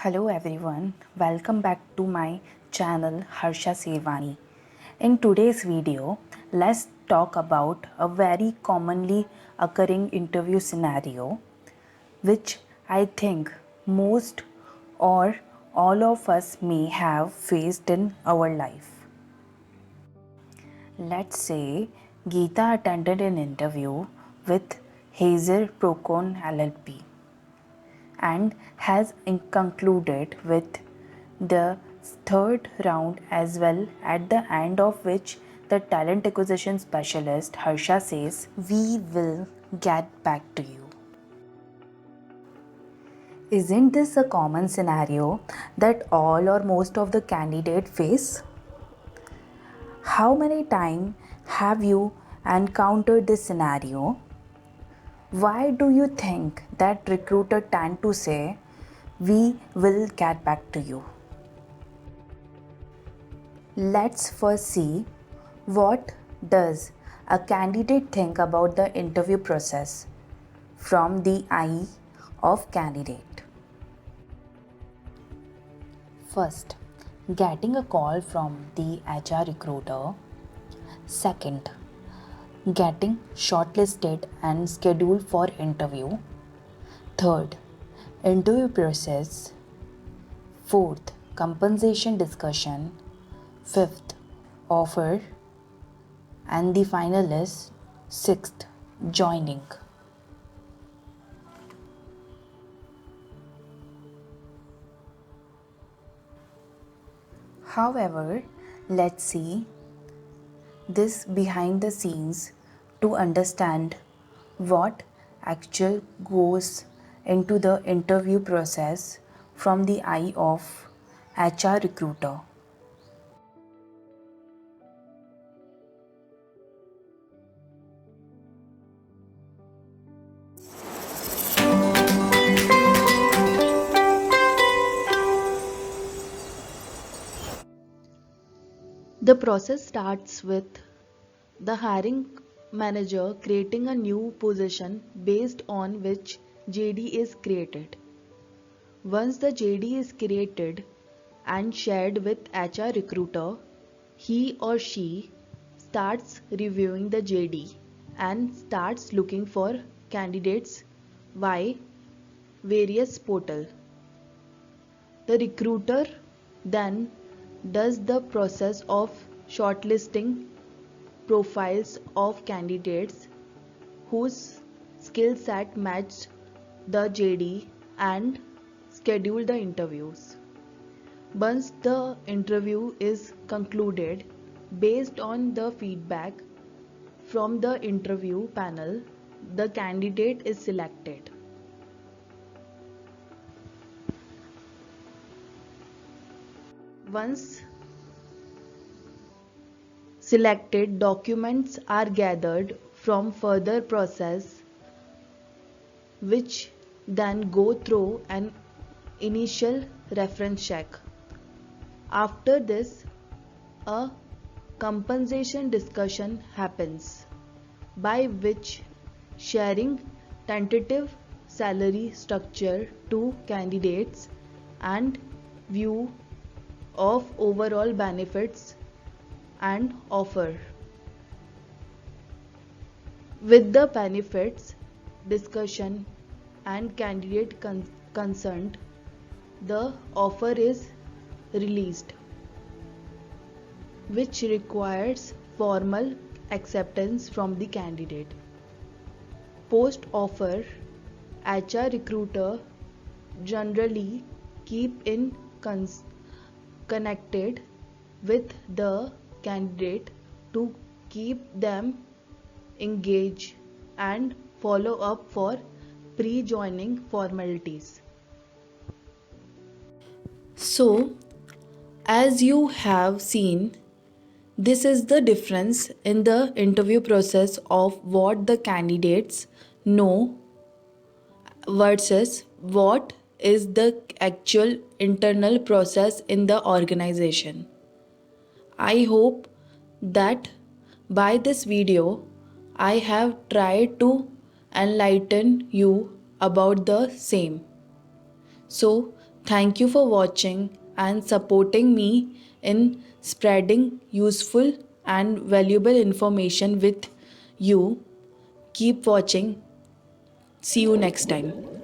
Hello everyone, welcome back to my channel Harsha Sirwani. In today's video, let's talk about a very commonly occurring interview scenario which I think most or all of us may have faced in our life. Let's say Geeta attended an interview with Hazer Procon LLP and has concluded with the third round as well, at the end of which the talent acquisition specialist Harsha says, "We will get back to you." Isn't this a common scenario that all or most of the candidates face? How many times have you encountered this scenario? Why do you think that recruiter tend to say, "We will get back to you"? Let's first see what does a candidate think about the interview process from the eye of candidate. First, getting a call from the HR recruiter. Second, getting shortlisted and scheduled for interview. Third, interview process. Fourth, compensation discussion. Fifth, offer. And the final is sixth, joining. However, let's see this behind the scenes to understand what actual goes into the interview process from the eye of HR recruiter. The process starts with the hiring manager creating a new position based on which JD is created. Once the JD is created and shared with HR recruiter, he or she starts reviewing the JD and starts looking for candidates via various portals. The recruiter then does the process of shortlisting profiles of candidates whose skill set matched the JD and schedule the interviews. Once the interview is concluded, based on the feedback from the interview panel, the candidate is selected. Once selected, documents are gathered from further process which then go through an initial reference check. After this, a compensation discussion happens by which sharing tentative salary structure to candidates and view of overall benefits and offer. With the benefits discussion and candidate consent, the offer is released, which requires formal acceptance from the candidate. Post offer, HR recruiter generally keep in connected with the candidate to keep them engaged and follow up for pre-joining formalities. So, as you have seen, this is the difference in the interview process of what the candidates know versus what is the actual internal process in the organization. I hope that by this video I have tried to enlighten you about the same. So Thank you for watching and supporting me in spreading useful and valuable information with you. Keep watching. See you next time.